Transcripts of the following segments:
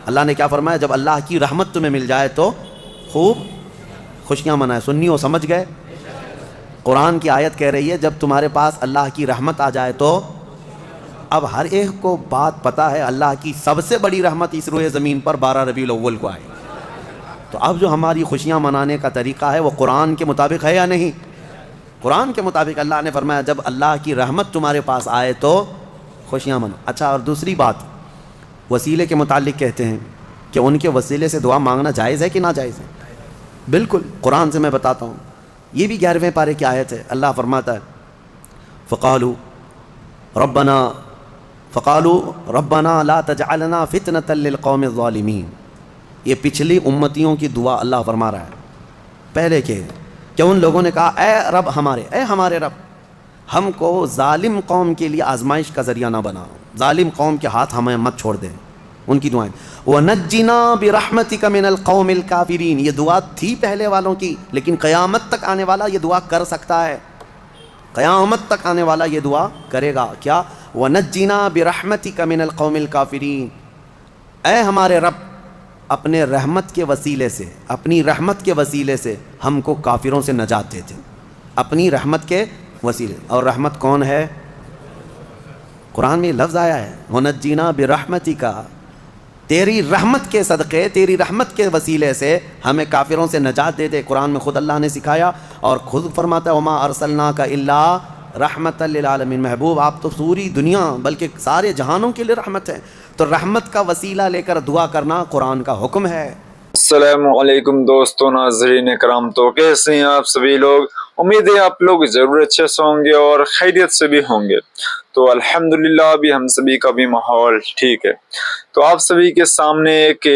اللہ نے کیا فرمایا؟ جب اللہ کی رحمت تمہیں مل جائے تو خوب خوشیاں منائے. سنی ہو سمجھ گئے؟ قرآن کی آیت کہہ رہی ہے جب تمہارے پاس اللہ کی رحمت آ جائے تو. اب ہر ایک کو بات پتہ ہے اللہ کی سب سے بڑی رحمت اس روئے زمین پر 12 ربیع الاول کو آئی. تو اب جو ہماری خوشیاں منانے کا طریقہ ہے وہ قرآن کے مطابق ہے یا نہیں؟ قرآن کے مطابق اللہ نے فرمایا جب اللہ کی رحمت تمہارے پاس آئے تو خوشیاں منو. اچھا، اور دوسری بات وسیلے کے متعلق کہتے ہیں کہ ان کے وسیلے سے دعا مانگنا جائز ہے کہ ناجائز ہے؟ بالکل. قرآن سے میں بتاتا ہوں، یہ بھی 11ویں پارے کی آیت ہے. اللہ فرماتا ہے فقالوا ربنا لا تجعلنا فتنة للقوم الظالمین. یہ پچھلی امتیوں کی دعا اللہ فرما رہا ہے پہلے کے، کہ ان لوگوں نے کہا اے رب ہمارے، اے ہمارے رب، ہم کو ظالم قوم کے لیے آزمائش کا ذریعہ نہ بناؤ، ظالم قوم کے ہاتھ ہمیں مت چھوڑ دیں. ان کی دعائیں وَنَجِّنَا بِرَحْمَتِكَ مِنَ الْقَوْمِ الْكَافِرِينَ. یہ دعا تھی پہلے والوں کی، لیکن قیامت تک آنے والا یہ دعا کر سکتا ہے. قیامت تک آنے والا یہ دعا کرے گا. کیا؟ وَنَجِّنَا بِرَحْمَتِكَ مِنَ الْقَوْمِ الْكَافِرِينَ. اے ہمارے رب، اپنے رحمت کے وسیلے سے، اپنی رحمت کے وسیلے سے ہم کو کافروں سے نجات دے دے. اپنی رحمت کے وسیلے. اور رحمت کون ہے؟ قرآن میں لفظ آیا ہے وَنَجِّنَا بِرَحْمَتِكَ، تیری رحمت کے صدقے، تیری رحمت کے وسیلے سے ہمیں کافروں سے نجات دے دے. قرآن میں خود اللہ نے سکھایا اور خود فرماتا ہے وَمَا أَرْسَلْنَاكَ إِلَّا رحمۃ للعالمین. محبوب آپ تو پوری دنیا بلکہ سارے جہانوں کے لیے رحمت ہے. تو رحمت کا وسیلہ لے کر دعا کرنا قرآن کا حکم ہے. السلام علیکم دوستو، ناظرین کرام، تو کیسے ہیں آپ سبھی لوگ؟ امید ہے آپ لوگ ضرور اچھے سے ہوں گے اور خیریت سے بھی ہوں گے. تو الحمدللہ ابھی ہم سبھی کا بھی ماحول ٹھیک ہے. تو آپ سبھی کے سامنے ایک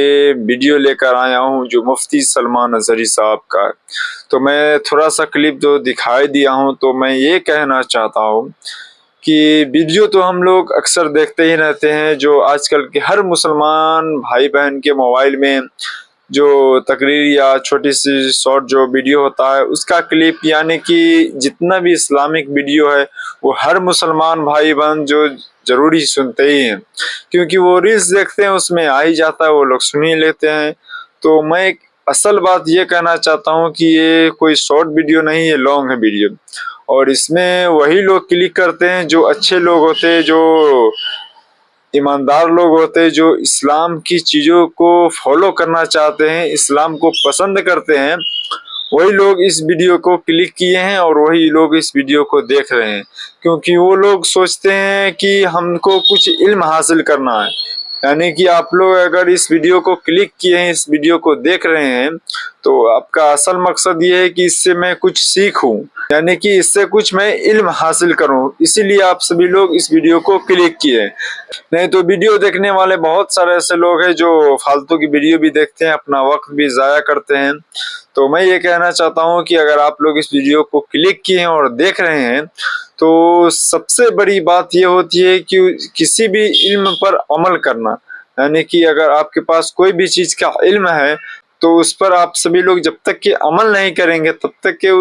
ویڈیو لے کر آیا ہوں جو مفتی سلمان اظہری صاحب کا ہے. تو میں تھوڑا سا کلپ جو دکھائی دیا ہوں تو میں یہ کہنا چاہتا ہوں کہ ویڈیو تو ہم لوگ اکثر دیکھتے ہی رہتے ہیں، جو آج کل کے ہر مسلمان بھائی بہن کے موبائل میں جو تقریر یا چھوٹی سی شارٹ جو ویڈیو ہوتا ہے اس کا کلپ، یعنی کہ جتنا بھی اسلامک ویڈیو ہے وہ ہر مسلمان بھائی بہن جو ضروری سنتے ہی ہیں، کیونکہ وہ ریلز دیکھتے ہیں اس میں آ ہی جاتا ہے، وہ لوگ سن ہی لیتے ہیں. تو میں ایک اصل بات یہ کہنا چاہتا ہوں کہ یہ کوئی شارٹ ویڈیو نہیں ہے، لانگ ہے ویڈیو. اور اس میں وہی لوگ کلک کرتے ہیں جو اچھے لوگ ہوتے ہیں، جو ایماندار لوگ ہوتے ہیں، جو اسلام کی چیزوں کو فالو کرنا چاہتے ہیں، اسلام کو پسند کرتے ہیں. وہی لوگ اس ویڈیو کو کلک کیے ہیں اور وہی لوگ اس ویڈیو کو دیکھ رہے ہیں، کیونکہ وہ لوگ سوچتے ہیں کہ ہم کو کچھ علم حاصل کرنا ہے. یعنی کہ آپ لوگ اگر اس ویڈیو کو کلک کیے ہیں، اس ویڈیو کو دیکھ رہے ہیں، تو آپ کا اصل مقصد یہ ہے کہ اس سے میں کچھ سیکھوں، یعنی کہ اس سے کچھ میں علم حاصل کروں. اسی لیے آپ سبھی لوگ اس ویڈیو کو کلک کیے. نہیں تو ویڈیو دیکھنے والے بہت سارے ایسے لوگ ہیں جو فالتو کی ویڈیو بھی دیکھتے ہیں، اپنا وقت بھی ضائع کرتے ہیں. تو میں یہ کہنا چاہتا ہوں کہ اگر آپ لوگ اس ویڈیو کو کلک کیے ہیں اور دیکھ رہے ہیں تو سب سے بڑی بات یہ ہوتی ہے کہ کسی بھی علم پر عمل کرنا. یعنی کہ اگر آپ کے پاس کوئی بھی چیز کا علم ہے تو اس پر آپ سبھی لوگ جب تک کہ عمل نہیں کریں گے تب تک کہ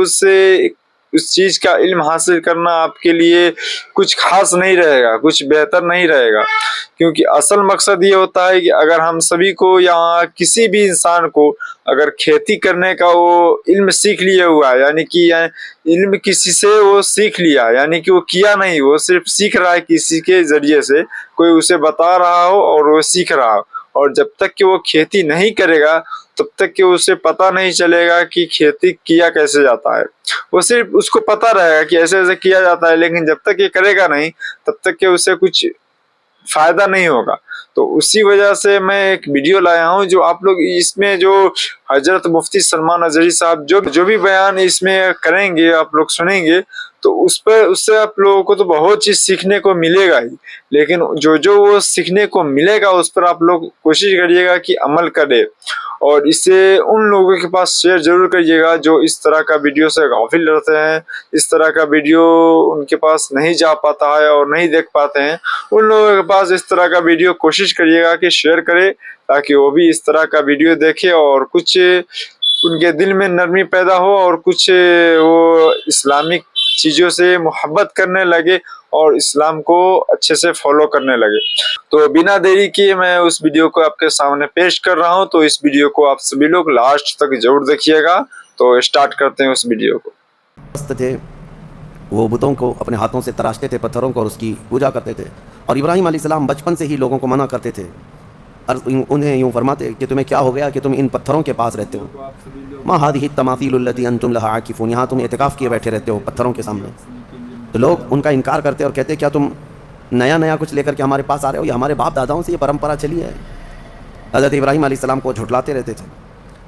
اس چیز کا علم حاصل کرنا آپ کے لیے کچھ خاص نہیں رہے گا، کچھ بہتر نہیں رہے گا. کیونکہ اصل مقصد یہ ہوتا ہے کہ اگر ہم سبھی کو یا کسی بھی انسان کو اگر کھیتی کرنے کا وہ علم سیکھ لیا ہوا ہے، یعنی کہ علم کسی سے وہ سیکھ لیا، یعنی کہ وہ کیا نہیں، وہ صرف سیکھ رہا ہے کسی کے ذریعے سے، کوئی اسے بتا رہا ہو اور وہ سیکھ رہا ہو. اور جب تک کہ وہ کھیتی نہیں کرے گا تب تک کہ اسے پتہ نہیں چلے گا کہ کھیتی کیا کیسے جاتا ہے. وہ صرف اس کو پتہ رہے گا کہ ایسے ایسے کیا جاتا ہے، لیکن جب تک یہ کرے گا نہیں تب تک کہ اسے کچھ فائدہ نہیں ہوگا. تو اسی وجہ سے میں ایک ویڈیو لایا ہوں جو آپ لوگ اس میں جو حضرت مفتی سلمان اظہری صاحب جو بھی بیان اس میں کریں گے آپ لوگ سنیں گے تو اس سے آپ لوگوں کو تو بہت چیز سیکھنے کو ملے گا ہی، لیکن جو وہ سیکھنے کو ملے گا اس پر آپ لوگ کوشش کریے گا کہ عمل کرے. اور اسے ان لوگوں کے پاس شیئر ضرور کریے گا جو اس طرح کا ویڈیو سے غافل رہتے ہیں، اس طرح کا ویڈیو ان کے پاس نہیں جا پاتا ہے اور نہیں دیکھ پاتے ہیں. ان لوگوں کے پاس اس طرح کا ویڈیو کوشش کریے گا کہ شیئر کرے تاکہ وہ بھی اس طرح کا ویڈیو دیکھے اور کچھ ان کے دل میں نرمی پیدا ہو اور کچھ وہ اسلامک چیزوں سے محبت کرنے لگے اور اسلام کو اچھے سے فالو کرنے لگے۔ تو بنا دیری کیے میں اس ویڈیو کو آپ کے سامنے پیش کر رہا ہوں، تو اس ویڈیو کو آپ سبھی لوگ لاسٹ تک ضرور دیکھیے گا۔ تو اسٹارٹ کرتے ہیں اس ویڈیو کو۔ تھے وہ بتوں کو اپنے ہاتھوں سے تراشتے تھے، پتھروں کو، اور اس کی پوجا کرتے تھے، اور ابراہیم علیہ السلام بچپن سے ہی لوگوں کو منع کرتے تھے، اور انہیں یوں فرماتے کہ تمہیں کیا ہو گیا کہ تم ان پتھروں کے پاس رہتے ہو، ما هذه التماثيل التي انتم لها عاكفون، یہاں تم اعتکاف کیے بیٹھے رہتے ہو پتھروں کے سامنے۔ تو لوگ ان کا انکار کرتے اور کہتے کیا تم نیا کچھ لے کر کے ہمارے پاس آ رہے ہو، یہ ہمارے باپ داداؤں سے یہ پرمپرا چلی ہے۔ حضرت ابراہیم علیہ السلام کو جھٹلاتے رہتے تھے۔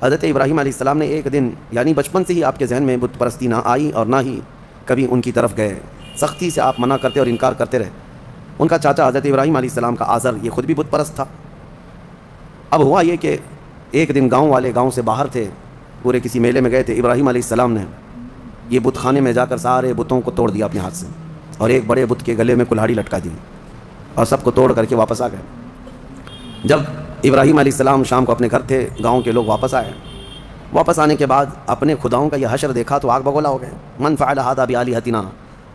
حضرت ابراہیم علیہ السلام نے ایک دن، یعنی بچپن سے ہی آپ کے ذہن میں بت پرستی نہ آئی اور نہ ہی کبھی ان کی طرف گئے، سختی سے آپ منع کرتے اور انکار کرتے رہے۔ ان کا چاچا حضرت ابراہیم علیہ السلام کا آزر، یہ خود بھی بت پرست تھا۔ اب ہوا یہ کہ ایک دن گاؤں والے گاؤں سے باہر تھے، پورے کسی میلے میں گئے تھے، ابراہیم علیہ السلام نے یہ بت خانے میں جا کر سارے بتوں کو توڑ دیا اپنے ہاتھ سے، اور ایک بڑے بت کے گلے میں کلہاڑی لٹکا دی، اور سب کو توڑ کر کے واپس آ گئے۔ جب ابراہیم علیہ السلام شام کو اپنے گھر تھے، گاؤں کے لوگ واپس آئے، واپس آنے کے بعد اپنے خداؤں کا یہ حشر دیکھا تو آگ بگولا ہو گئے۔ من فعل ھذا بآلہتنا،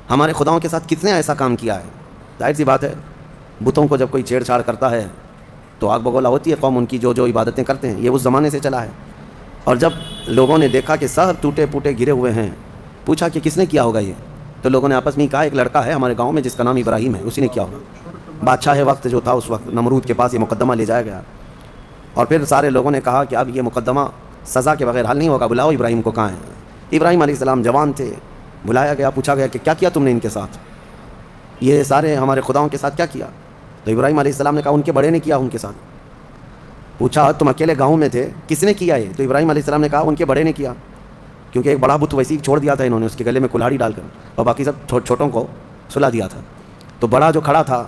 ہمارے خداؤں کے ساتھ کس نے ایسا کام کیا ہے؟ ظاہر سی بات ہے، بتوں کو جب کوئی چھیڑ چھاڑ کرتا ہے تو آگ بگولا ہوتی ہے قوم، ان کی جو عبادتیں کرتے ہیں، یہ اس زمانے سے چلا ہے۔ اور جب لوگوں نے دیکھا کہ سب ٹوٹے پوٹے گرے ہوئے ہیں، پوچھا کہ کس نے کیا ہوگا یہ، تو لوگوں نے آپس میں کہا ایک لڑکا ہے ہمارے گاؤں میں جس کا نام ابراہیم ہے، اسی نے کیا ہوگا۔ بادشاہ وقت جو تھا اس وقت، نمرود کے پاس یہ مقدمہ لے جایا گیا، اور پھر سارے لوگوں نے کہا کہ اب یہ مقدمہ سزا کے بغیر حل نہیں ہوگا، بلاؤ ابراہیم کو، کہاں ہے؟ ابراہیم علیہ السلام جوان تھے، بلایا گیا، پوچھا گیا کہ کیا کیا تم نے ان کے ساتھ، یہ سارے ہمارے خداؤں کے ساتھ کیا کیا؟ تو ابراہیم علیہ السلام نے کہا ان کے بڑے نے کیا ان کے ساتھ۔ پوچھا تم اکیلے گاؤں میں تھے، کس نے کیا یہ؟ تو ابراہیم علیہ السلام نے کہا ان کے بڑے نے کیا، کیونکہ ایک بڑا بت ویسے ہی چھوڑ دیا تھا انہوں نے، اس کے گلے میں کلہاڑی ڈال کر، اور باقی سب چھوٹوں کو سلا دیا تھا۔ تو بڑا جو کھڑا تھا،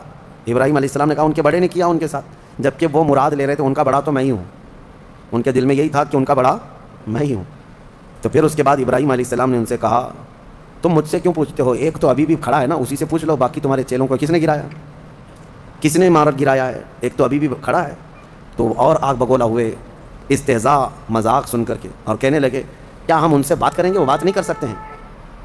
ابراہیم علیہ السلام نے کہا ان کے بڑے نے کیا ان کے ساتھ، جبکہ وہ مراد لے رہے تھے ان کا بڑا تو میں ہی ہوں، ان کے دل میں یہی تھا کہ ان کا بڑا میں ہی ہوں۔ تو پھر اس کے بعد ابراہیم علیہ السلام نے ان سے کہا تم مجھ سے کیوں پوچھتے ہو، ایک تو ابھی بھی کھڑا ہے نا، اسی سے پوچھ لو، باقی تمہارے چیلوں کو کس نے گرایا، کس نے عمارت گرایا ہے، ایک تو ابھی بھی کھڑا ہے۔ تو اور آگ بگولا ہوئے، استہزاء مذاق سن کر کے، اور کہنے لگے کیا ہم ان سے بات کریں گے، وہ بات نہیں کر سکتے ہیں؟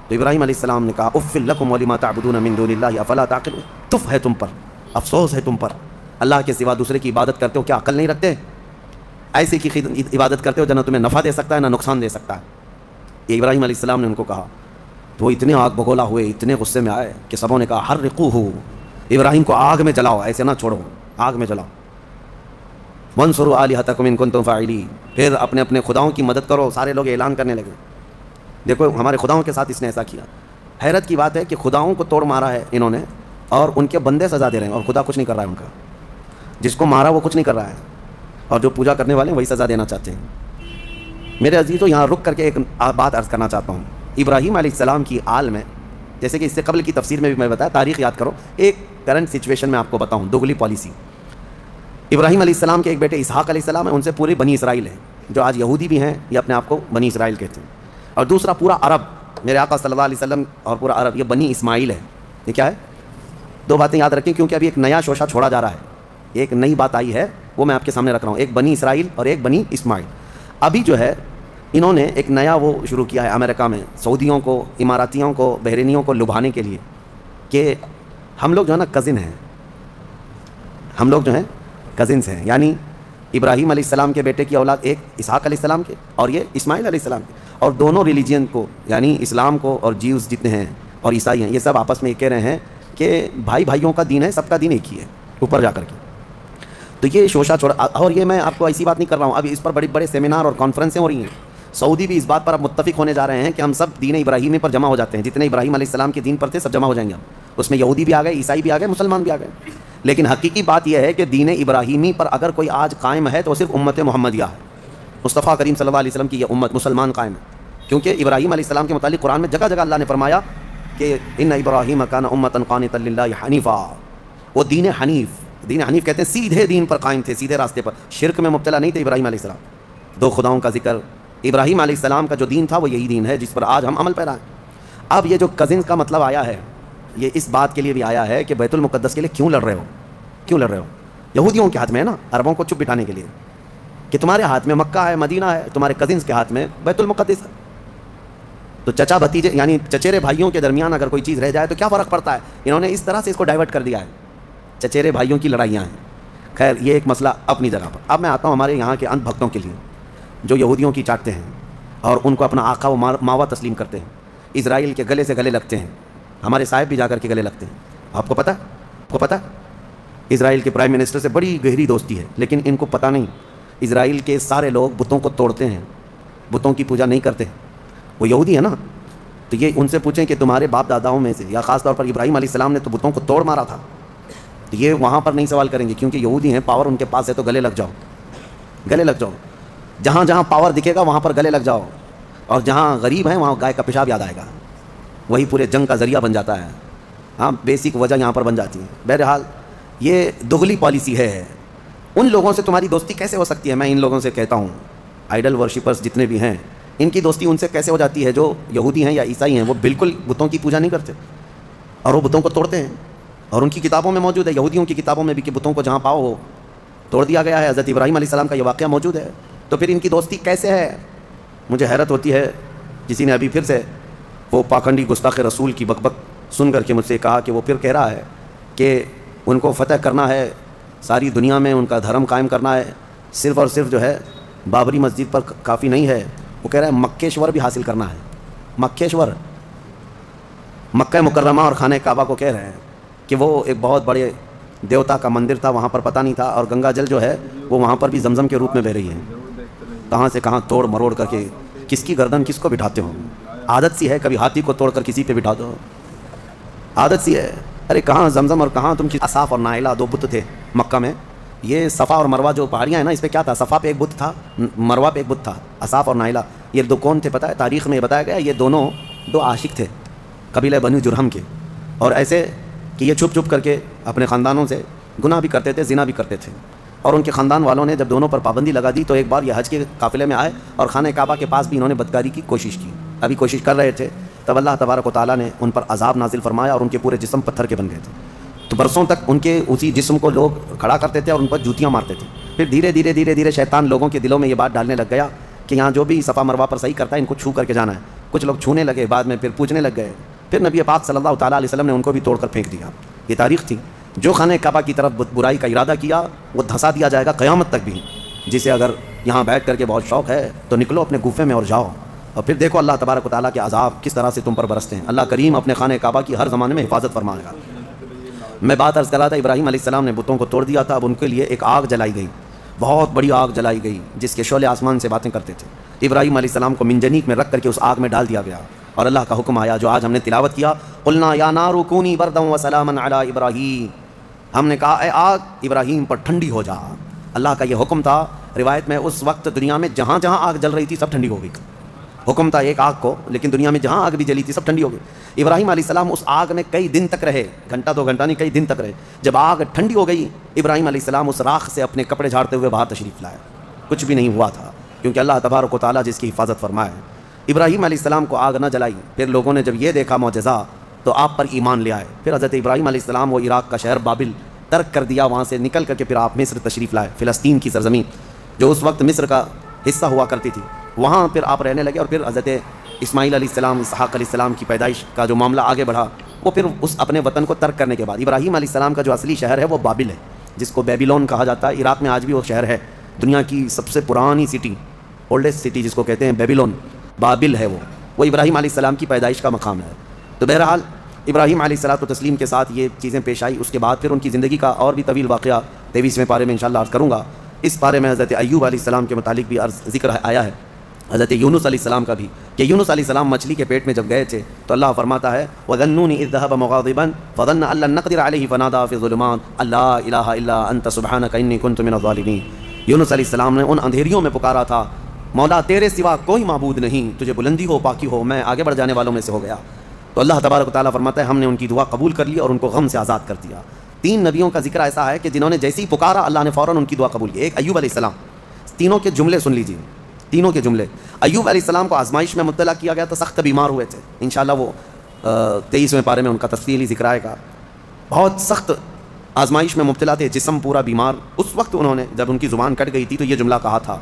تو ابراہیم علیہ السلام نے کہا اف لکم ولما تعبدون من دون اللہ افلا تعقلون، تف ہے تم پر، افسوس ہے تم پر، اللہ کے سوا دوسرے کی عبادت کرتے ہو، کیا عقل نہیں رکھتے؟ ایسے کی عبادت کرتے ہو جو نہ تمہیں نفع دے سکتا ہے نہ نقصان دے سکتا ہے۔ یہ ابراہیم علیہ السلام نے ان کو کہا، تو وہ اتنے آگ بگولا ہوئے، اتنے غصے میں آئے کہ سبوں نے کہا حرقوہ، ابراہیم کو آگ میں جلاؤ، ایسے نہ چھوڑو، آگ میں جلاؤ۔ وانصروا آلہتکم ان کنتم فاعلین، پھر اپنے اپنے خداؤں کی مدد کرو۔ سارے لوگ اعلان کرنے لگے دیکھو ہمارے خداؤں کے ساتھ اس نے ایسا کیا۔ حیرت کی بات ہے کہ خداؤں کو توڑ مارا ہے انہوں نے، اور ان کے بندے سزا دے رہے ہیں، اور خدا کچھ نہیں کر رہا ہے ان کا، جس کو مارا وہ کچھ نہیں کر رہا ہے، اور جو پوجا کرنے والے ہیں وہی سزا دینا چاہتے ہیں۔ میرے عزیزو، یہاں رک کر کے ایک بات عرض کرنا چاہتا ہوں۔ ابراہیم علیہ السلام کی آل میں، جیسے کہ اس سے قبل کی تفسیر میں بھی میں بتایا، تاریخ یاد کرو، ایک کرنٹ سچویشن میں آپ کو بتاؤں، دوگلی پالیسی۔ ابراہیم علیہ السلام کے ایک بیٹے اسحاق علیہ السلام ہیں، ان سے پوری بنی اسرائیل ہیں، جو آج یہودی بھی ہیں، یہ اپنے آپ کو بنی اسرائیل کہتے ہیں۔ اور دوسرا پورا عرب، میرے آقا صلی اللہ علیہ وسلم اور پورا عرب، یہ بنی اسماعیل ہے۔ یہ کیا ہے؟ دو باتیں یاد رکھیں، کیونکہ ابھی ایک نیا شوشہ چھوڑا جا رہا ہے، ایک نئی بات آئی ہے، وہ میں آپ کے سامنے رکھ رہا ہوں، ایک بنی اسرائیل اور ایک بنی اسماعیل۔ ابھی جو ہے انہوں نے ایک نیا وہ شروع کیا ہے امریکہ میں، سعودیوں کو، اماراتیوں کو، بحرینیوں کو لبھانے کے لیے، کہ ہم لوگ جو ہے نا کزن ہیں، ہم لوگ جو ہیں کزنس ہیں، یعنی ابراہیم علیہ السلام کے بیٹے کی اولاد ایک اسحاق علیہ السلام کے، اور یہ اسماعیل علیہ السلام کے، اور دونوں ریلیجین کو، یعنی اسلام کو اور جیوز جتنے ہیں اور عیسائی ہیں، یہ سب آپس میں یہ کہہ رہے ہیں کہ بھائی بھائیوں کا دین ہے، سب کا دین ایک ہی ہے اوپر جا کر کے۔ تو یہ شوشہ چھوڑا، اور یہ میں آپ کو ایسی بات نہیں کر رہا ہوں، ابھی اس پر بڑے بڑے سیمینار اور کانفرنسیں ہو رہی ہیں، سعودی بھی اس بات پر اب متفق ہونے جا رہے ہیں کہ ہم سب دین ابراہیمی پر جمع ہو جاتے ہیں، جتنے ابراہیم علیہ السلام کے دین پر تھے سب جمع ہو جائیں گے ہم، اس میں یہودی بھی آ گئے، عیسائی بھی آ گئے، مسلمان بھی آ گئے۔ لیکن حقیقی بات یہ ہے کہ دین ابراہیمی پر اگر کوئی آج قائم ہے تو وہ صرف امت محمدیہ ہے، مصطفیٰ کریم صلی اللہ علیہ وسلم کی یہ امت مسلمان قائم ہے، کیونکہ ابراہیم علیہ السلام کے متعلق قرآن میں جگہ جگہ اللہ نے فرمایا کہ ان ابراہیم کان امۃ قانتا للہ حنیفا، وہ دین حنیف، دین حنیف کہتے ہیں سیدھے دین پر قائم تھے، سیدھے راستے پر، شرک میں مبتلا نہیں تھے ابراہیم علیہ السلام۔ دو خداؤں کا ذکر، ابراہیم علیہ السلام کا جو دین تھا وہ یہی دین ہے جس پر آج ہم عمل پیرا ہیں۔ اب یہ جو کزنس کا مطلب آیا ہے، یہ اس بات کے لیے بھی آیا ہے کہ بیت المقدس کے لیے کیوں لڑ رہے ہو، کیوں لڑ رہے ہو؟ یہودیوں کے ہاتھ میں ہے نا، عربوں کو چپ بٹھانے کے لیے، کہ تمہارے ہاتھ میں مکہ ہے، مدینہ ہے، تمہارے کزنس کے ہاتھ میں بیت المقدس ہے۔ تو چچا بھتیجے یعنی چچیرے بھائیوں کے درمیان اگر کوئی چیز رہ جائے تو کیا فرق پڑتا ہے؟ انہوں نے اس طرح سے اس کو ڈائیورٹ کر دیا ہے، چچیرے بھائیوں کی لڑائیاں ہیں۔ خیر یہ ایک مسئلہ اپنی جگہ پر۔ اب میں آتا ہوں ہمارے یہاں کے اندھ بھکتوں کے لیے جو یہودیوں کی چاٹتے ہیں اور ان کو اپنا آقا و ماوا تسلیم کرتے ہیں، اسرائیل کے گلے سے گلے لگتے ہیں، ہمارے صاحب بھی جا کر کے گلے لگتے ہیں۔ آپ کو پتہ اسرائیل کے پرائم منسٹر سے بڑی گہری دوستی ہے، لیکن ان کو پتہ نہیں اسرائیل کے سارے لوگ بتوں کو توڑتے ہیں، بتوں کی پوجا نہیں کرتے۔ وہ یہودی ہے نا، تو یہ ان سے پوچھیں کہ تمہارے باپ داداؤں میں سے یا خاص طور پر ابراہیم علیہ السلام نے تو بتوں کو توڑ مارا تھا، تو یہ وہاں پر نہیں سوال کریں گے کیونکہ یہودی ہیں، پاور ان کے پاس ہے، تو گلے لگ جاؤ، جہاں جہاں پاور دکھے گا وہاں پر گلے لگ جاؤ، اور جہاں غریب ہیں وہاں گائے کا پیشاب یاد آئے گا، وہی پورے جنگ کا ذریعہ بن جاتا ہے۔ ہاں بیسک وجہ یہاں پر بن جاتی ہے۔ بہرحال یہ دغلی پالیسی ہے۔ ان لوگوں سے تمہاری دوستی کیسے ہو سکتی ہے؟ میں ان لوگوں سے کہتا ہوں، آئیڈل ورشپرز جتنے بھی ہیں، ان کی دوستی ان سے کیسے ہو جاتی ہے جو یہودی ہیں یا عیسائی ہیں؟ وہ بالکل بتوں کی پوجا نہیں کرتے اور وہ بتوں کو توڑتے ہیں، اور ان کی کتابوں میں موجود ہے، یہودیوں کی کتابوں میں بھی، کہ بتوں کو جہاں پاؤ وہ توڑ دیا گیا ہے۔ حضرت ابراہیم علیہ السلام کا یہ واقعہ موجود ہے، تو پھر ان کی دوستی کیسے ہے؟ مجھے حیرت ہوتی ہے۔ کسی نے ابھی پھر سے وہ پاکھنڈی گستاخ رسول کی بک سن کر کے مجھ سے کہا کہ وہ پھر کہہ رہا ہے کہ ان کو فتح کرنا ہے، ساری دنیا میں ان کا دھرم قائم کرنا ہے، صرف اور صرف جو ہے بابری مسجد پر کافی نہیں ہے، وہ کہہ رہا ہے مکیشور بھی حاصل کرنا ہے۔ مکیشور، مکہ مکرمہ اور خانہ کعبہ کو کہہ رہے ہیں کہ وہ ایک بہت بڑے دیوتا کا مندر تھا، وہاں پر پتہ نہیں تھا، اور گنگا جل جو ہے وہ وہاں پر بھی زمزم کے روپ میں بہہ رہی ہے۔ کہاں سے کہاں توڑ مروڑ کر کے کس کی گردن کس کو بٹھاتے ہو؟ عادت سی ہے، کبھی ہاتھی کو توڑ کر کسی پہ بٹھا دو، عادت سی ہے۔ ارے کہاں زمزم اور کہاں تم کی اصاف اور نائلہ دو بت تھے مکہ میں۔ یہ صفا اور مروہ جو پہاڑیاں ہیں نا، اس پہ کیا تھا؟ صفا پہ ایک بت تھا، مروہ پہ ایک بت تھا، اصاف اور نائلہ۔ یہ دو کون تھے پتہ ہے؟ تاریخ میں یہ بتایا گیا یہ دونوں دو عاشق تھے قبیلہ بنو جرہم کے، اور ایسے کہ یہ چھپ چھپ کر کے اپنے خاندانوں سے گناہ بھی کرتے تھے، زنا بھی کرتے تھے، اور ان کے خاندان والوں نے جب دونوں پر پابندی لگا دی تو ایک بار یہ حج کے قافلے میں آئے اور خانہ کعبہ کے پاس بھی انہوں نے بدکاری کی کوشش کی۔ ابھی کوشش کر رہے تھے تب اللہ تبارک و تعالیٰ نے ان پر عذاب نازل فرمایا اور ان کے پورے جسم پتھر کے بن گئے تھے۔ تو برسوں تک ان کے اسی جسم کو لوگ کھڑا کرتے تھے اور ان پر جوتیاں مارتے تھے۔ پھر دھیرے دھیرے شیطان لوگوں کے دلوں میں یہ بات ڈالنے لگ گیا کہ یہاں جو بھی صفا مروہ پر صحیح کرتا ہے ان کو چھو کر کے جانا ہے۔ کچھ لوگ چھونے لگے، بعد میں پھر پوجنے لگ گئے، پھر نبی پاک صلی اللہ تعالیٰ علیہ وسلم نے ان کو بھی توڑ کر پھینک دیا۔ یہ تاریخ تھی۔ جو خانہ کعبہ کی طرف برائی کا ارادہ کیا وہ دھسا دیا جائے گا قیامت تک بھی۔ جسے اگر یہاں بیٹھ کر کے بہت شوق ہے تو نکلو اپنے گوفے میں اور جاؤ، اور پھر دیکھو اللہ تبارک و تعالیٰ کے عذاب کس طرح سے تم پر برستے ہیں۔ اللہ کریم اپنے خانہ کعبہ کی ہر زمانے میں حفاظت فرمائے گا۔ میں بات عرض کر رہا تھا، ابراہیم علیہ السلام نے بتوں کو توڑ دیا تھا، اب ان کے لیے ایک آگ جلائی گئی، بہت بڑی آگ جلائی گئی جس کے شعلے آسمان سے باتیں کرتے تھے۔ ابراہیم علیہ السلام کو منجنیق میں رکھ کر کے اس آگ میں ڈال دیا گیا، اور اللہ کا حکم آیا جو آج ہم نے تلاوت کیا، قلنا یا نار کونی بردا وسلاما علی ابراہیم، ہم نے کہا اے آگ ابراہیم پر ٹھنڈی ہو جا۔ اللہ کا یہ حکم تھا۔ روایت میں اس وقت دنیا میں جہاں جہاں آگ جل رہی تھی سب ٹھنڈی ہو گئی۔ حکم تھا ایک آگ کو، لیکن دنیا میں جہاں آگ بھی جلی تھی سب ٹھنڈی ہو گئی۔ ابراہیم علیہ السلام اس آگ میں کئی دن تک رہے، گھنٹہ دو گھنٹہ نہیں، کئی دن تک رہے۔ جب آگ ٹھنڈی ہو گئی ابراہیم علیہ السلام اس راکھ سے اپنے کپڑے جھاڑتے ہوئے باہر تشریف لائے۔ کچھ بھی نہیں ہوا تھا، کیونکہ اللہ تبارک و تعالیٰ جس کی حفاظت فرمائے۔ ابراہیم علیہ السلام کو آگ نہ جلائی۔ پھر لوگوں نے جب یہ دیکھا معجزہ تو آپ پر ایمان لے آئے۔ پھر حضرت ابراہیم علیہ السلام وہ عراق کا شہر بابل ترک کر دیا، وہاں سے نکل کر کے پھر آپ مصر تشریف لائے، فلسطین کی سرزمین جو اس وقت مصر کا حصہ ہوا کرتی تھی، وہاں پھر آپ رہنے لگے۔ اور پھر حضرت اسماعیل علیہ السلام، اسحاق علیہ السلام کی پیدائش کا جو معاملہ آگے بڑھا، وہ پھر اس اپنے وطن کو ترک کرنے کے بعد ابراہیم علیہ السلام کا جو اصلی شہر ہے وہ بابل ہے، جس کو بیبیلون کہا جاتا ہے۔ عراق میں آج بھی وہ شہر ہے، دنیا کی سب سے پرانی سٹی، اولڈسٹ سٹی جس کو کہتے ہیں بیبیلون، بابل ہے وہ ابراہیم علیہ السلام کی پیدائش کا مقام ہے۔ تو بہرحال ابراہیم علیہ الصلوۃ والتسلیم کے ساتھ یہ چیزیں پیش آئی۔ اس کے بعد پھر ان کی زندگی کا اور بھی طویل واقعہ 23ویں پارے میں انشاءاللہ عرض کروں گا۔ اس پارے میں حضرت ایوب علیہ السلام کے متعلق بھی ذکر آیا ہے، حضرت یونس علیہ السلام کا بھی، کہ یونس علیہ السلام مچھلی کے پیٹ میں جب گئے تھے تو اللہ فرماتا ہے وَذَنُّونِ إِذْ ذَهَبَ مُغَاضِبًا فَظَنَّ أَن لَّن نَّقْدِرَ عَلَيْهِ فَنَادَىٰ فِي الظُّلُمَاتِ أَن لَّا إِلَٰهَ إِلَّا أَنتَ سُبْحَانَكَ إِنِّي كُنتُ مِنَ الظَّالِمِينَ۔ یونس علیہ السلام نے ان اندھیریوں میں پکارا تھا، مولا تیرے سوا کوئی معبود نہیں، تجھے بلندی ہو، پاکی ہو، میں آگے بڑھ جانے والوں میں سے ہو گیا۔ تو اللہ تبارک و تعالیٰ فرماتا ہے ہم نے ان کی دعا قبول کر لی اور ان کو غم سے آزاد کر دیا۔ 3 نبیوں کا ذکر ایسا ہے کہ جنہوں نے جیسے ہی پکارا اللہ نے فوراً ان کی دعا قبول کی۔ ایک ایوب علیہ السلام، تینوں کے جملے سن لیجیے، تینوں کے جملے۔ ایوب علیہ السلام کو آزمائش میں مبتلا کیا گیا تو سخت بیمار ہوئے تھے، انشاءاللہ وہ 23ویں پارے میں ان کا تفصیلی ذکر آئے گا۔ بہت سخت آزمائش میں مبتلا تھے، جسم پورا بیمار۔ اس وقت انہوں نے جب ان کی زبان کٹ گئی تھی تو یہ جملہ کہا تھا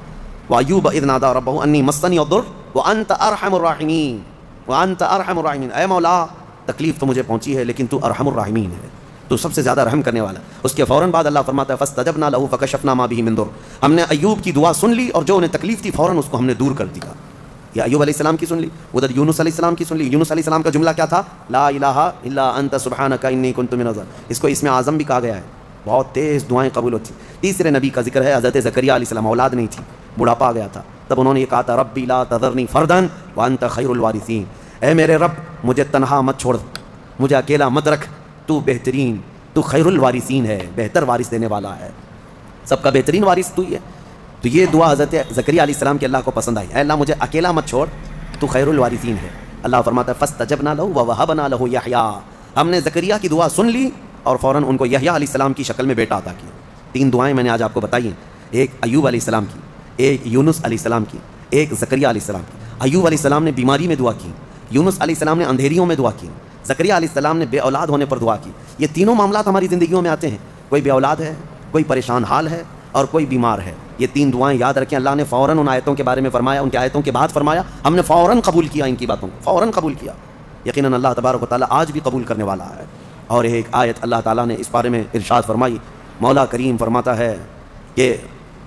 وَأَيُّوبَ إِذْ نَادَىٰ رَبَّهُ أَنِّي مَسَّنِيَ الضُّرُّ وَأَنتَ أَرْحَمُ الرَّاحِمِينَ۔ وانت ارحم الراحمین، اے مولا تکلیف تو مجھے پہنچی ہے لیکن تو ارحم الراحمین ہے، تو سب سے زیادہ رحم کرنے والا۔ اس کے فوراً بعد اللہ فرماتا ہے فاستجبنا له فکشفنا ما به من ضر، ہم نے ایوب کی دعا سن لی اور جو انہیں تکلیف تھی فوراً اس کو ہم نے دور کر دیا۔ یہ ایوب علیہ السلام کی سن لی، ادھر یونس علیہ السلام کی سن لی۔ یونس علیہ السلام کا جملہ کیا تھا؟ لا الہ الا انت سبحانک انی کنت من الظالمین، اس کو اسم اعظم بھی کہا گیا ہے، بہت تیز دعائیں قبول ہوتی۔ تیسرے نبی کا ذکر ہے حضرت زکریا علیہ السلام، اولاد نہیں تھی، بڑھاپا آ گیا تھا، تب انہوں نے یہ کہا تھا ربی لا تذرنی فردا وانت خیر الوارثین، اے میرے رب مجھے تنہا مت چھوڑ، مجھے اکیلا مت رکھ، تو بہترین، تو خیر الوارثین ہے، بہتر وارث دینے والا ہے، سب کا بہترین وارث تو ہی ہے۔ تو یہ دعا حضرت زکریا علیہ السلام کے اللہ کو پسند آئی، اے اللہ مجھے اکیلا مت چھوڑ، تو خیر الوارثین ہے۔ اللہ فرماتا ہے فاستجبنا له ووهبنا له یحییٰ، ہم نے زکریا کی دعا سن لی اور فوراً ان کو یحییٰ علیہ السلام کی شکل میں بیٹا عطا کیا۔ تین دعائیں میں نے آج آپ کو بتائی ہیں، ایک ایوب علیہ السلام کی، ایک یونس علیہ السلام کی، ایک زکریا علیہ السلام کی۔ ایوب علیہ السلام نے بیماری میں دعا کی، یونس علیہ السلام نے اندھیریوں میں دعا کی، زکریا علیہ السلام نے بے اولاد ہونے پر دعا کی۔ یہ تینوں معاملات ہماری زندگیوں میں آتے ہیں، کوئی بے اولاد ہے، کوئی پریشان حال ہے اور کوئی بیمار ہے۔ یہ تین دعائیں یاد رکھیں، اللہ نے فوراً ان آیتوں کے بارے میں فرمایا، ان کی آیتوں کے بعد فرمایا، ہم نے فوراً قبول کیا ان کی باتوں کو، فوراً قبول کیا۔ یقیناً اللہ تبارک و تعالیٰ آج بھی قبول کرنے والا ہے۔ اور ایک آیت اللہ تعالیٰ نے اس بارے میں ارشاد فرمائی، مولا کریم فرماتا ہے کہ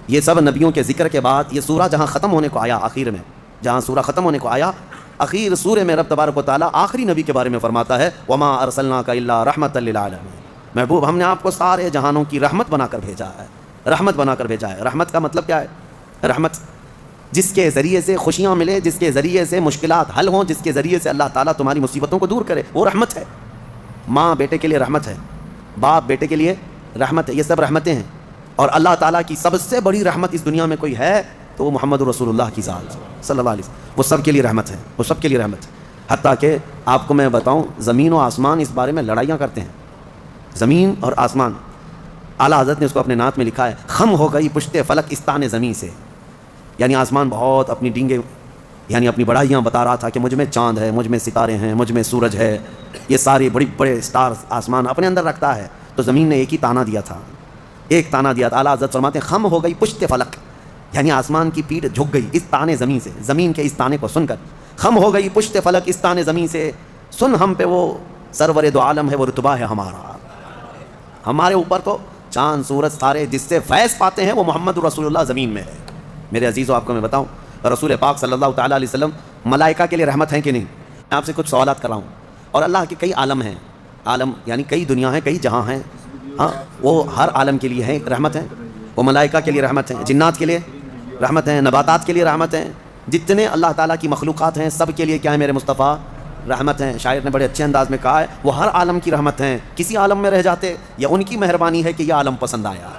یہ سب نبیوں کے ذکر کے بعد یہ سورہ جہاں ختم ہونے کو آیا، آخر میں جہاں سورہ ختم ہونے کو آیا، اخیر سورہ میں رب تبارک و تعالیٰ آخری نبی کے بارے میں فرماتا ہے وما ارسلناک الا رحمۃ للعالمین، محبوب ہم نے آپ کو سارے جہانوں کی رحمت بنا کر بھیجا ہے، رحمت بنا کر بھیجا ہے۔ رحمت کا مطلب کیا ہے؟ رحمت جس کے ذریعے سے خوشیاں ملے، جس کے ذریعے سے مشکلات حل ہوں، جس کے ذریعے سے اللہ تعالیٰ تمہاری مصیبتوں کو دور کرے، وہ رحمت ہے۔ ماں بیٹے کے لیے رحمت ہے، باپ بیٹے کے لیے رحمت ہے، یہ سب رحمتیں ہیں۔ اور اللہ تعالیٰ کی سب سے بڑی رحمت اس دنیا میں کوئی ہے تو وہ محمد رسول اللہ کی ذات صلی اللہ علیہ وسلم، وہ سب کے لیے رحمت ہے، وہ سب کے لیے رحمت ہے۔ حتیٰ کہ آپ کو میں بتاؤں، زمین و آسمان اس بارے میں لڑائیاں کرتے ہیں، زمین اور آسمان۔ اعلیٰ حضرت نے اس کو اپنے نعت میں لکھا ہے، خم ہو گئی پشت فلک استان زمین سے، یعنی آسمان بہت اپنی ڈینگے، یعنی اپنی بڑائیاں بتا رہا تھا کہ مجھ میں چاند ہے، مجھ میں ستارے ہیں، مجھ میں سورج ہے، یہ سارے بڑے بڑے سٹارز آسمان اپنے اندر رکھتا ہے۔ تو زمین نے ایک ہی تانا دیا تھا، ایک تانا دیا تھا۔ اعلیٰ حضرت فرماتے ہیں خم ہو گئی پشت فلک، یعنی آسمان کی پیٹھ جھک گئی اس تانے زمین سے، زمین کے اس تانے کو سن کر۔ خم ہو گئی پشت فلک اس تانے زمین سے، سن ہم پہ وہ سرور دو عالم ہے، وہ رتبہ ہے ہمارا۔ ہمارے اوپر تو چاند سورج سارے جس سے فیض پاتے ہیں وہ محمد رسول اللہ زمین میں ہے۔ میرے عزیزوں آپ کو میں بتاؤں، رسول پاک صلی اللہ تعالیٰ علیہ وسلم ملائکہ کے لیے رحمت ہیں کہ نہیں؟ میں آپ سے کچھ سوالات کر رہا ہوں۔ اور اللہ کے کئی عالم ہیں، عالم یعنی کئی دنیا ہیں، کئی جہاں ہیں، ہاں وہ ہر عالم کے لیے ہیں رحمت ہیں، وہ ملائکہ کے لیے رحمت ہیں، جنات کے لیے رحمت ہیں، نباتات کے لیے رحمت ہیں، جتنے اللہ تعالیٰ کی مخلوقات ہیں سب کے لیے کیا ہے میرے مصطفیٰ؟ رحمت ہیں۔ شاعر نے بڑے اچھے انداز میں کہا ہے وہ ہر عالم کی رحمت ہیں، کسی عالم میں رہ جاتے یا ان کی مہربانی ہے کہ یہ عالم پسند آیا،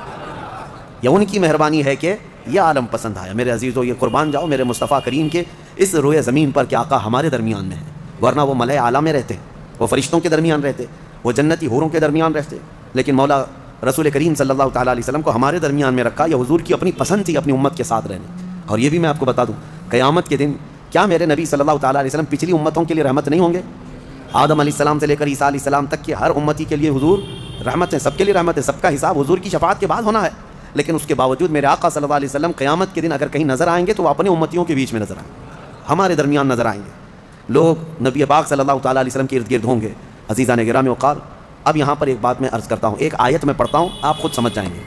یا ان کی مہربانی ہے کہ یہ عالم پسند آیا۔ میرے عزیزو یہ قربان جاؤ میرے مصطفیٰ کریم کے اس روئے زمین پر کہ آقا ہمارے درمیان میں ہے، ورنہ وہ ملائے اعلیٰ میں رہتے، وہ فرشتوں کے درمیان رہتے، وہ جنتی حوروں کے درمیان رہتے، لیکن مولا رسول کریم صلی اللہ تعالیٰ علیہ وسلم کو ہمارے درمیان میں رکھا، یہ حضور کی اپنی پسند تھی اپنی امت کے ساتھ رہنے۔ اور یہ بھی میں آپ کو بتا دوں، قیامت کے دن کیا میرے نبی صلی اللہ تعالیٰ علیہ وسلم پچھلی امتوں کے لیے رحمت نہیں ہوں گے؟ آدم علیہ السلام سے لے کر عیسیٰ علیہ السلام تک کے ہر امتی کے لیے حضور رحمت ہے، سب کے لیے رحمت ہے، سب کا حساب حضور کی شفاعت کے بعد ہونا ہے۔ لیکن اس کے باوجود میرے آقا صلی اللہ علیہ وسلم قیامت کے دن اگر کہیں نظر آئیں گے تو وہ اپنے امتیوں کے بیچ میں نظر آئیں گے، ہمارے درمیان نظر آئیں گے۔ لوگ نبی پاک صلی اللہ تعالیٰ علیہ وسلم کے ارد گرد ہوں گے۔ عزیزان گرامی وقار، اب یہاں پر ایک بات میں عرض کرتا ہوں، ایک آیت میں پڑھتا ہوں، آپ خود سمجھ جائیں گے۔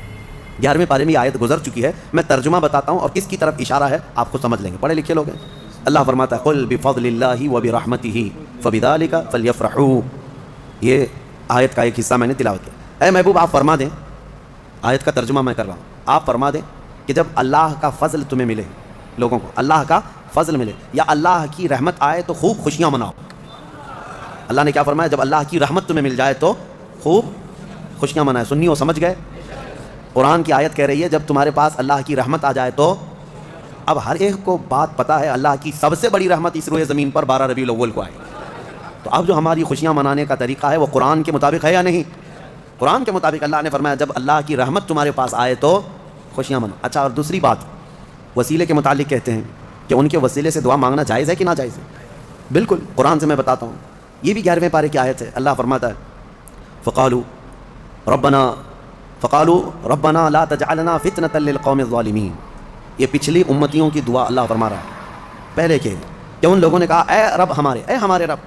11ویں پارے میں یہ آیت گزر چکی ہے، میں ترجمہ بتاتا ہوں اور کس کی طرف اشارہ ہے آپ خود سمجھ لیں گے، پڑھے لکھے لوگ ہیں۔ اللہ فرماتا ہے قل بفضل اللہ وبرحمتہ فبذلک فلیفرحوا، یہ آیت کا ایک حصہ میں نے تلاوت کیا۔ اے محبوب آپ فرما دیں، آیت کا ترجمہ میں کر رہا ہوں، آپ فرما دیں کہ جب اللہ کا فضل تمہیں ملے، لوگوں کو اللہ کا فضل ملے یا اللہ کی رحمت آئے تو خوب خوشیاں مناؤ۔ اللہ نے کیا فرمایا؟ جب اللہ کی رحمت تمہیں مل جائے تو خوب خوشیاں منائے۔ سنی ہو سمجھ گئے؟ قرآن کی آیت کہہ رہی ہے جب تمہارے پاس اللہ کی رحمت آ جائے تو، اب ہر ایک کو بات پتہ ہے اللہ کی سب سے بڑی رحمت اس روئے زمین پر 12 ربیع الاول کو آئی، تو اب جو ہماری خوشیاں منانے کا طریقہ ہے وہ قرآن کے مطابق ہے یا نہیں؟ قرآن کے مطابق اللہ نے فرمایا جب اللہ کی رحمت تمہارے پاس آئے تو خوشیاں مناؤ۔ اچھا، اور دوسری بات وسیلے کے متعلق کہتے ہیں کہ ان کے وسیلے سے دعا مانگنا جائز ہے کہ ناجائز ہے؟ بالکل، قرآن سے میں بتاتا ہوں، یہ بھی 11ویں پارے کی آیت ہے۔ اللہ فرماتا ہے فقالوا ربنا لا تجعلنا فتنة للقوم الظالمین، یہ پچھلی امتیوں کی دعا اللہ فرما رہا ہے۔ پہلے کہ کہ ان لوگوں نے کہا اے رب ہمارے، اے ہمارے رب،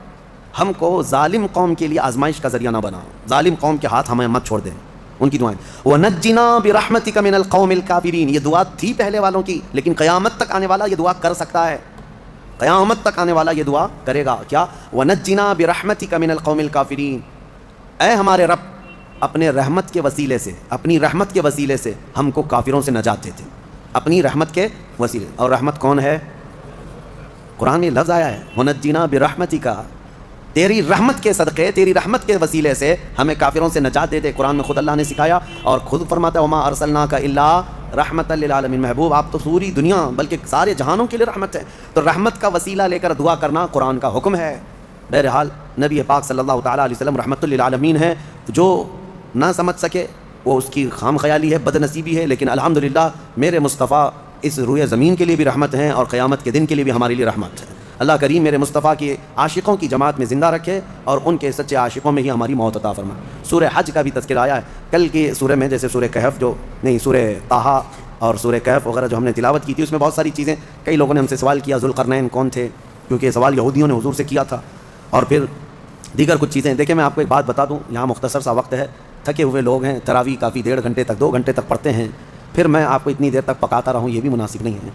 ہم کو ظالم قوم کے لیے آزمائش کا ذریعہ نہ بنا، ظالم قوم کے ہاتھ ہمیں مت چھوڑ دیں۔ ان کی دعائیں وَنَجِّنَا بِرَحْمَتِكَ مِنَ الْقَوْمِ الْكَافِرِينَ، یہ دعا تھی پہلے والوں کی، لیکن قیامت تک آنے والا یہ دعا کر سکتا ہے، قیامت تک آنے والا یہ دعا کرے گا کیا؟ وَنَجِّنَا بِرَحْمَتِكَ مِنَ الْقَوْمِ الْكَافِرِينَ، اے ہمارے رب اپنے رحمت کے وسیلے سے، اپنی رحمت کے وسیلے سے ہم کو کافروں سے نجات دیتے، اپنی رحمت کے وسیلے۔ اور رحمت کون ہے؟ قرآن میں لفظ آیا ہے وَنَجِّنَا بِرَحْمَتِكَ، تیری رحمت کے صدقے، تیری رحمت کے وسیلے سے ہمیں کافروں سے نجات دے دے۔ قرآن میں خود اللہ نے سکھایا اور خود فرماتا ہے وَمَا أَرْسَلْنَاكَ إِلَّا رَحْمَةً لِلْعَالَمِينَ، محبوب آپ تو پوری دنیا بلکہ سارے جہانوں کے لیے رحمت ہے۔ تو رحمت کا وسیلہ لے کر دعا کرنا قرآن کا حکم ہے۔ بہرحال نبی پاک صلی اللہ تعالیٰ علیہ وسلم رحمت للعالمین ہے، جو نہ سمجھ سکے وہ اس کی خام خیالی ہے، بد نصیبی ہے، لیکن الحمدللہ میرے مصطفیٰ اس روئے زمین کے لیے بھی رحمت ہیں اور قیامت کے دن کے لیے بھی ہمارے لیے رحمت ہے۔ اللہ کریم میرے مصطفیٰ کے عاشقوں کی جماعت میں زندہ رکھے اور ان کے سچے عاشقوں میں ہی ہماری موت عطا فرمائے۔ سورہ حج کا بھی تذکرہ آیا ہے کل کی سورہ میں، جیسے سورہ کہف سورہ طٰہٰ اور سورہ کہف وغیرہ جو ہم نے تلاوت کی تھی، اس میں بہت ساری چیزیں، کئی لوگوں نے ہم سے سوال کیا ذوالقرنین کون تھے، کیونکہ یہ سوال یہودیوں نے حضور سے کیا تھا، اور پھر دیگر کچھ چیزیں۔ دیکھیں میں آپ کو ایک بات بتا دوں، یہاں مختصر سا وقت ہے، تھکے ہوئے لوگ ہیں، تراویح کافی 1.5 گھنٹے تک 2 گھنٹے تک پڑھتے ہیں، پھر میں آپ کو اتنی دیر تک پکاتا رہوں یہ بھی مناسب نہیں ہے۔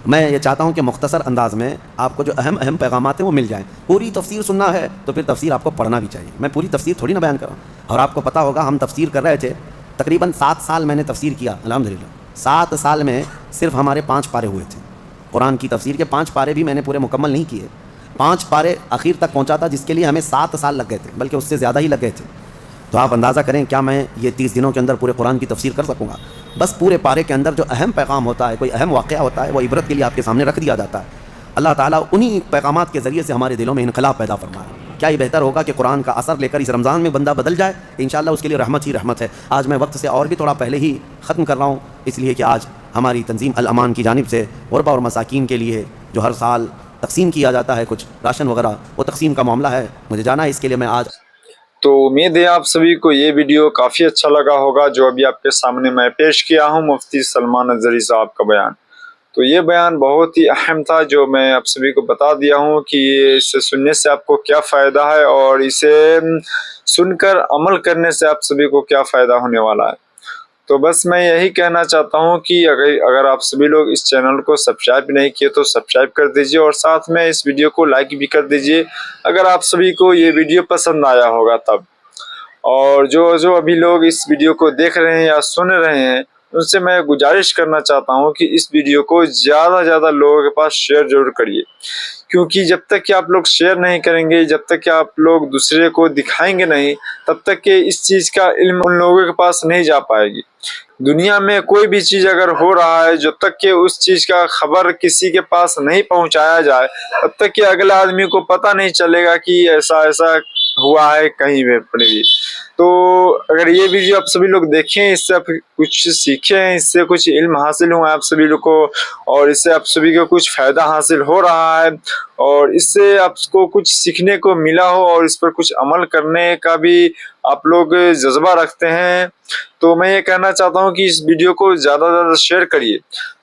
میں یہ چاہتا ہوں کہ مختصر انداز میں آپ کو جو اہم پیغامات ہیں وہ مل جائیں۔ پوری تفسیر سننا ہے تو پھر تفسیر آپ کو پڑھنا بھی چاہیے، میں پوری تفسیر تھوڑی نہ بیان کروں۔ اور آپ کو پتہ ہوگا ہم تفسیر کر رہے تھے، تقریباً 7 سال میں نے تفسیر کیا الحمدللہ، 7 سال میں صرف ہمارے 5 پارے ہوئے تھے قرآن کی تفسیر کے، 5 پارے بھی میں نے پورے مکمل نہیں کیے، 5 پارے اخیر تک پہنچا تھا جس کے لیے ہمیں 7 سال لگ گئے تھے، بلکہ اس سے زیادہ ہی لگ گئے تھے۔ تو آپ اندازہ کریں کیا میں یہ 30 دنوں کے اندر پورے قرآن کی تفسیر کر سکوں گا؟ بس پورے پارے کے اندر جو اہم پیغام ہوتا ہے، کوئی اہم واقعہ ہوتا ہے، وہ عبرت کے لیے آپ کے سامنے رکھ دیا جاتا ہے۔ اللہ تعالیٰ انہی پیغامات کے ذریعے سے ہمارے دلوں میں انقلاب پیدا فرمائے۔ کیا یہ بہتر ہوگا کہ قرآن کا اثر لے کر اس رمضان میں بندہ بدل جائے؟ انشاءاللہ اس کے لیے رحمت ہی رحمت ہے۔ آج میں وقت سے اور بھی تھوڑا پہلے ہی ختم کر رہا ہوں، اس لیے کہ آج ہماری تنظیم الامان کی جانب سے غربا اور مساکین کے لیے جو ہر سال تقسیم کیا جاتا ہے کچھ راشن وغیرہ، وہ تقسیم کا معاملہ ہے، مجھے جانا ہے، اس کے لیے میں آج تو امید ہے آپ سبھی کو یہ ویڈیو کافی اچھا لگا ہوگا جو ابھی آپ کے سامنے میں پیش کیا ہوں مفتی سلمان اظہری صاحب کا بیان۔ تو یہ بیان بہت ہی اہم تھا جو میں آپ سبھی کو بتا دیا ہوں کہ اسے سننے سے آپ کو کیا فائدہ ہے اور اسے سن کر عمل کرنے سے آپ سبھی کو کیا فائدہ ہونے والا ہے۔ تو بس میں یہی کہنا چاہتا ہوں کہ اگر آپ سبھی لوگ اس چینل کو سبسکرائب نہیں کیے تو سبسکرائب کر دیجئے اور ساتھ میں اس ویڈیو کو لائک بھی کر دیجئے اگر آپ سبھی کو یہ ویڈیو پسند آیا ہوگا تب۔ اور جو ابھی لوگ اس ویڈیو کو دیکھ رہے ہیں یا سن رہے ہیں ان سے میں گزارش کرنا چاہتا ہوں کہ اس ویڈیو کو زیادہ سے زیادہ لوگوں کے پاس شیئر ضرور کریے، کیونکہ جب تک کہ آپ لوگ شیئر نہیں کریں گے، جب تک کہ آپ لوگ دوسرے کو دکھائیں گے نہیں، تب تک کہ اس چیز کا علم ان لوگوں کے پاس نہیں جا پائے گی۔ دنیا میں کوئی بھی چیز اگر ہو رہا ہے، جب تک کہ اس چیز کا خبر کسی کے پاس نہیں پہنچایا جائے تب تک کہ اگلے آدمی کو پتہ نہیں چلے گا کہ ایسا ہوا ہے کہیں بھی۔ تو اگر یہ ویڈیو آپ سبھی لوگ دیکھیں، اس سے آپ کچھ سیکھیں، اس سے کچھ علم حاصل ہوا آپ سبھی لوگ کو، اور اس سے آپ سبھی کو کچھ فائدہ حاصل ہو رہا ہے اور اس سے آپ کو کچھ سیکھنے کو ملا ہو اور اس پر کچھ عمل کرنے کا بھی آپ لوگ جذبہ رکھتے ہیں، تو میں یہ کہنا چاہتا ہوں کہ اس ویڈیو کو زیادہ سے زیادہ شیئر کریے۔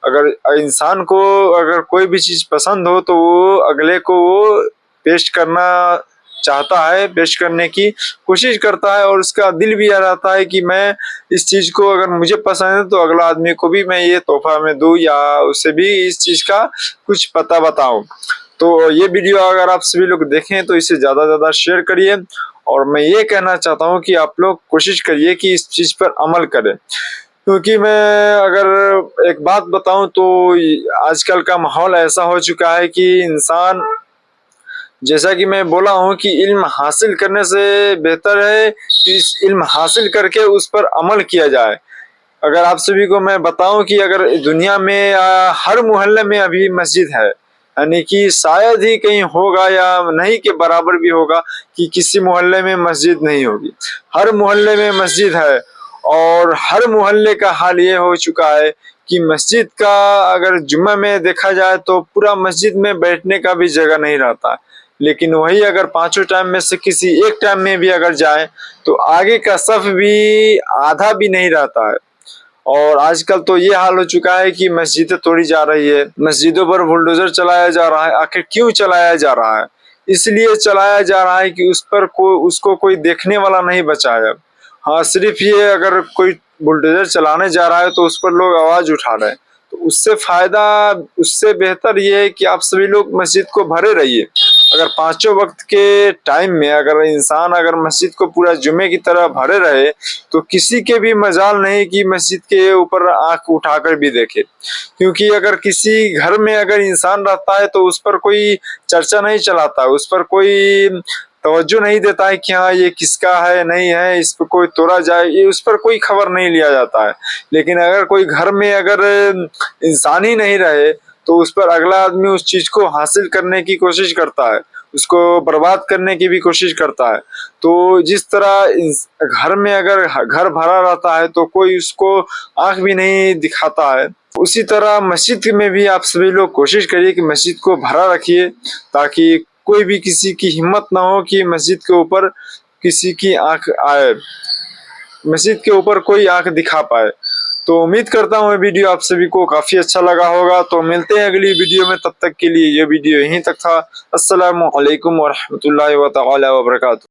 اگر انسان کو اگر کوئی بھی چیز پسند ہو تو وہ اگلے کو وہ پیش کرنا چاہتا ہے، پیش کرنے کی کوشش کرتا ہے اور اس کا دل بھی یہ رہتا ہے کہ میں اس چیز کو اگر مجھے پسند ہے تو اگلا آدمی کو بھی میں یہ تحفہ میں دوں یا اسے بھی اس چیز کا کچھ پتہ بتاؤں۔ تو یہ ویڈیو اگر آپ سبھی لوگ دیکھیں تو اسے زیادہ سے زیادہ شیئر کریے، اور میں یہ کہنا چاہتا ہوں کہ آپ لوگ کوشش کریے کہ اس چیز پر عمل کریں، کیونکہ میں اگر ایک بات بتاؤں تو آج کل کا ماحول ایسا ہو چکا ہے کہ انسان، جیسا کہ میں بولا ہوں کہ علم حاصل کرنے سے بہتر ہے کہ اس علم حاصل کر کے اس پر عمل کیا جائے۔ اگر آپ سبھی کو میں بتاؤں کہ اگر دنیا میں ہر محلے میں ابھی مسجد ہے، یعنی کہ شاید ہی کہیں ہوگا یا نہیں کے برابر بھی ہوگا کہ کسی محلے میں مسجد نہیں ہوگی، ہر محلے میں مسجد ہے، اور ہر محلے کا حال یہ ہو چکا ہے کہ مسجد کا اگر جمعہ میں دیکھا جائے تو پورا مسجد میں بیٹھنے کا بھی جگہ نہیں رہتا، لیکن وہی اگر 5 ٹائم میں سے کسی ایک ٹائم میں بھی اگر جائے تو آگے کا صف بھی آدھا بھی نہیں رہتا ہے، اور آج کل تو یہ حال ہو چکا ہے کہ مسجدیں توڑی جا رہی ہے، مسجدوں پر بلڈوزر چلایا جا رہا ہے۔ آخر کیوں چلایا جا رہا ہے؟ اس لیے چلایا جا رہا ہے کہ اس کو کوئی دیکھنے والا نہیں بچا ہے۔ ہاں صرف یہ اگر کوئی بلڈوزر چلانے جا رہا ہے تو اس پر لوگ آواز اٹھا رہے ہیں، تو اس سے فائدہ، اس سے بہتر یہ ہے کہ آپ سبھی لوگ مسجد کو بھرے رہیے۔ اگر پانچوں وقت کے ٹائم میں اگر انسان اگر مسجد کو پورا جمعے کی طرح بھرے رہے تو کسی کے بھی مجال نہیں کہ مسجد کے اوپر آنکھ اٹھا کر بھی دیکھے، کیونکہ اگر کسی گھر میں اگر انسان رہتا ہے تو اس پر کوئی چرچا نہیں چلاتا، اس پر کوئی توجہ نہیں دیتا ہے کہ ہاں یہ کس کا ہے نہیں ہے، اس پہ کوئی توڑا جائے، یہ اس پر کوئی خبر نہیں لیا جاتا ہے۔ لیکن اگر کوئی گھر میں اگر انسان ہی نہیں رہے تو اس پر اگلا آدمی اس چیز کو حاصل کرنے کی کوشش کرتا ہے، اس کو برباد کرنے کی بھی کوشش کرتا ہے۔ تو جس طرح گھر میں اگر گھر بھرا رہتا ہے تو کوئی اس کو آنکھ بھی نہیں دکھاتا ہے، اسی طرح مسجد میں بھی آپ سبھی لوگ کوشش کریے کہ مسجد کو بھرا رکھیے، تاکہ کوئی بھی کسی کی ہمت نہ ہو کہ مسجد کے اوپر کسی کی آنکھ آئے، مسجد کے اوپر کوئی آنکھ دکھا پائے۔ تو امید کرتا ہوں یہ ویڈیو آپ سبھی کو کافی اچھا لگا ہوگا۔ تو ملتے ہیں اگلی ویڈیو میں، تب تک کے لیے یہ ویڈیو یہیں تک تھا۔ السلام علیکم ورحمۃ اللہ تعالی وبرکاتہ۔